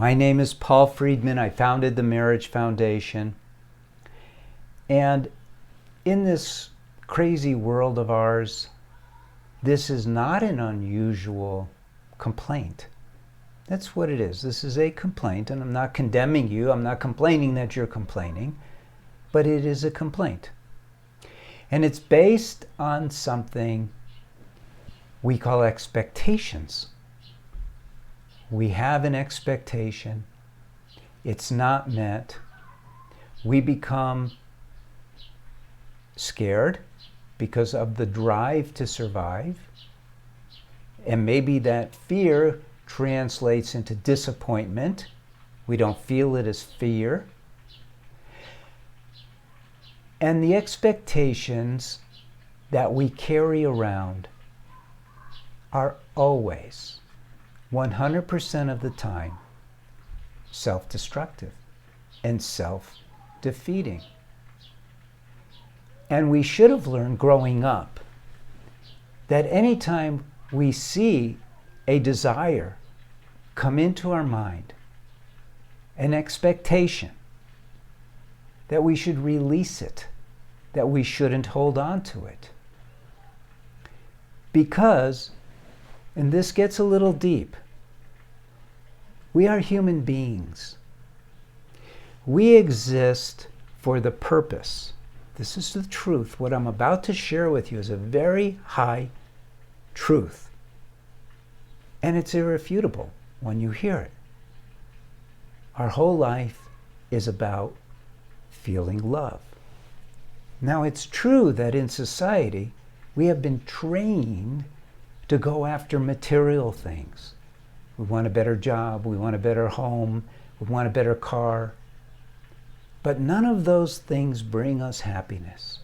My name is Paul Friedman. I founded the Marriage Foundation. And in this crazy world of ours, this is not an unusual complaint. That's what it is. This is a complaint, and I'm not condemning you. I'm not complaining that you're complaining, but it is a complaint. And it's based on something we call expectations. We have an expectation. It's not met. We become scared because of the drive to survive. And maybe that fear translates into disappointment. We don't feel it as fear. And the expectations that we carry around are always, 100% of the time, self-destructive and self-defeating. And we should have learned growing up that anytime we see a desire come into our mind, an expectation, that we should release it, that we shouldn't hold on to it. Because, and this gets a little deep, we are human beings. We exist for the purpose. This is the truth. What I'm about to share with you is a very high truth. And it's irrefutable when you hear it. Our whole life is about feeling love. Now, it's true that in society, we have been trained to go after material things. We want a better job, we want a better home, we want a better car. But none of those things bring us happiness.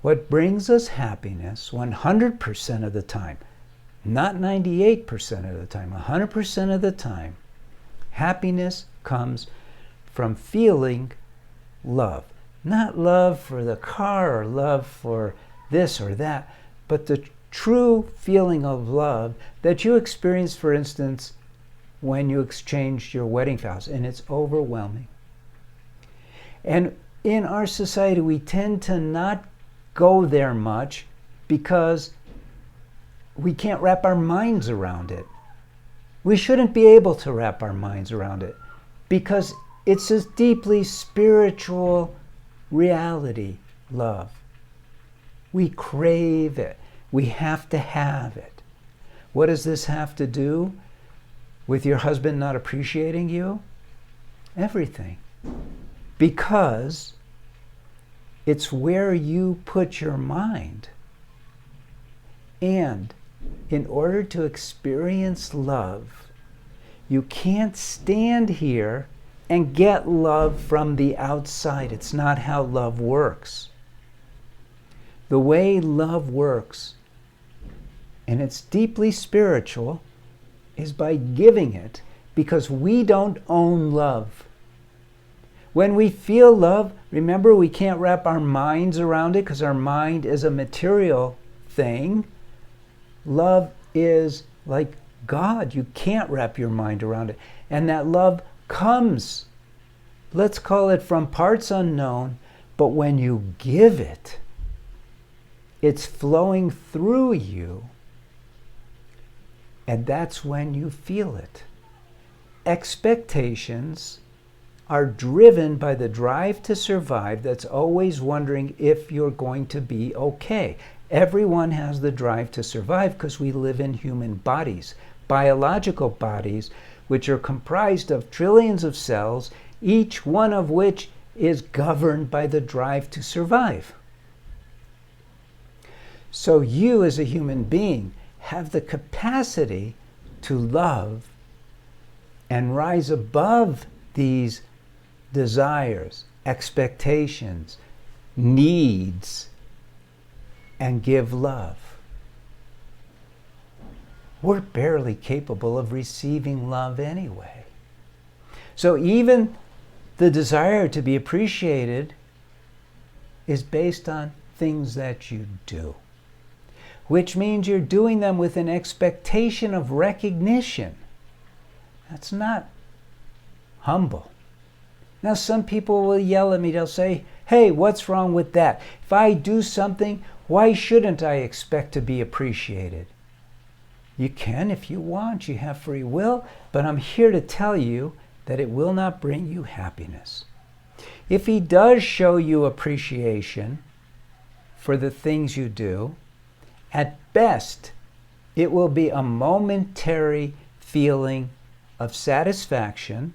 What brings us happiness 100% of the time, not 98% of the time, 100% of the time, happiness comes from feeling love. Not love for the car or love for this or that, but the true feeling of love that you experience, for instance, when you exchanged your wedding vows, and it's overwhelming. And in our society, we tend to not go there much because we can't wrap our minds around it. We shouldn't be able to wrap our minds around it because it's a deeply spiritual reality, love. We crave it. We have to have it. What does this have to do with your husband not appreciating you? Everything. Because it's where you put your mind. And in order to experience love, you can't stand here and get love from the outside. It's not how love works. The way love works, and it's deeply spiritual, is by giving it, because we don't own love. When we feel love, remember, we can't wrap our minds around it because our mind is a material thing. Love is like God. You can't wrap your mind around it. And that love comes, let's call it from parts unknown, but when you give it, it's flowing through you. And that's when you feel it. Expectations are driven by the drive to survive that's always wondering if you're going to be okay. Everyone has the drive to survive because we live in human bodies, biological bodies, which are comprised of trillions of cells, each one of which is governed by the drive to survive. So you as a human being have the capacity to love and rise above these desires, expectations, needs, and give love. We're barely capable of receiving love anyway. So even the desire to be appreciated is based on things that you do, which means you're doing them with an expectation of recognition. That's not humble. Now, some people will yell at me. They'll say, hey, what's wrong with that? If I do something, why shouldn't I expect to be appreciated? You can if you want. You have free will. But I'm here to tell you that it will not bring you happiness. If he does show you appreciation for the things you do, at best, it will be a momentary feeling of satisfaction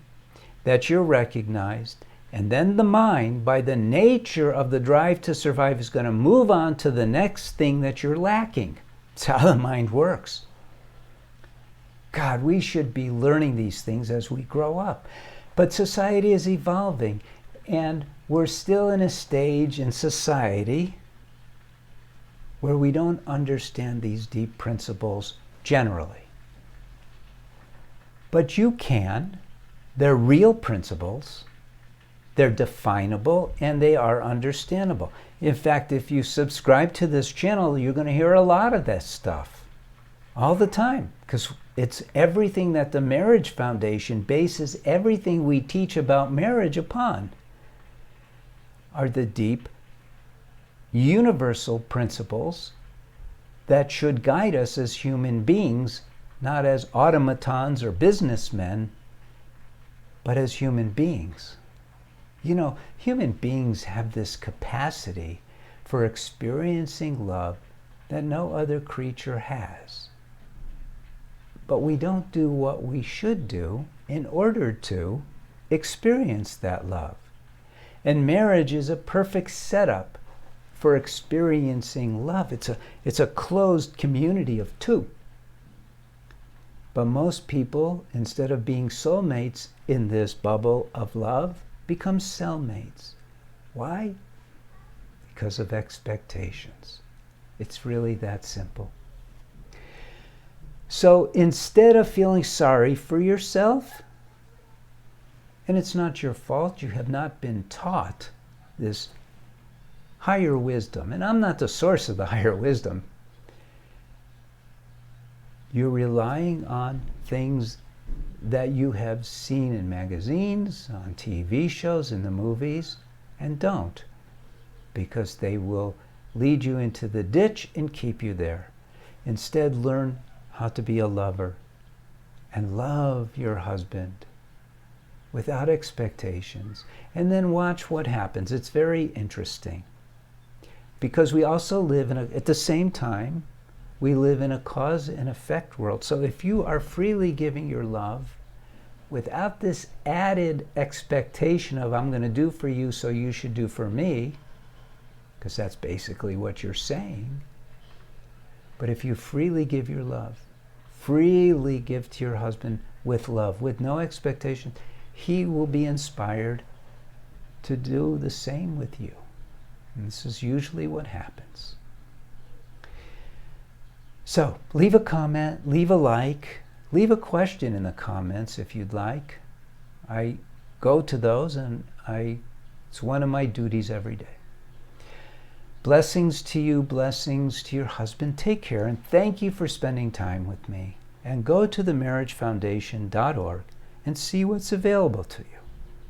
that you're recognized, and then the mind, by the nature of the drive to survive, is going to move on to the next thing that you're lacking. It's how the mind works. God, we should be learning these things as we grow up. But society is evolving, and we're still in a stage in society where we don't understand these deep principles generally. But you can. They're real principles. They're definable, and they are understandable. In fact, if you subscribe to this channel, you're going to hear a lot of that stuff all the time, because it's everything that the Marriage Foundation bases everything we teach about marriage upon are the deep, universal principles that should guide us as human beings, not as automatons or businessmen, but as human beings. You know, human beings have this capacity for experiencing love that no other creature has. But we don't do what we should do in order to experience that love. And marriage is a perfect setup for experiencing love. It's a closed community of two. But most people, instead of being soulmates in this bubble of love, become cellmates. Why? Because of expectations. It's really that simple. So instead of feeling sorry for yourself, and it's not your fault, you have not been taught this higher wisdom, and I'm not the source of the higher wisdom. You're relying on things that you have seen in magazines, on TV shows, in the movies, and don't, because they will lead you into the ditch and keep you there. Instead, learn how to be a lover and love your husband without expectations, and then watch what happens. It's very interesting, because we also live at the same time, we live in a cause and effect world. So if you are freely giving your love without this added expectation of, I'm going to do for you so you should do for me, because that's basically what you're saying. But if you freely give your love, freely give to your husband with love, with no expectation, he will be inspired to do the same with you. And this is usually what happens. So leave a comment, leave a like, leave a question in the comments if you'd like. I go to those, and it's one of my duties every day. Blessings to you, blessings to your husband. Take care, and thank you for spending time with me. And go to themarriagefoundation.org and see what's available to you.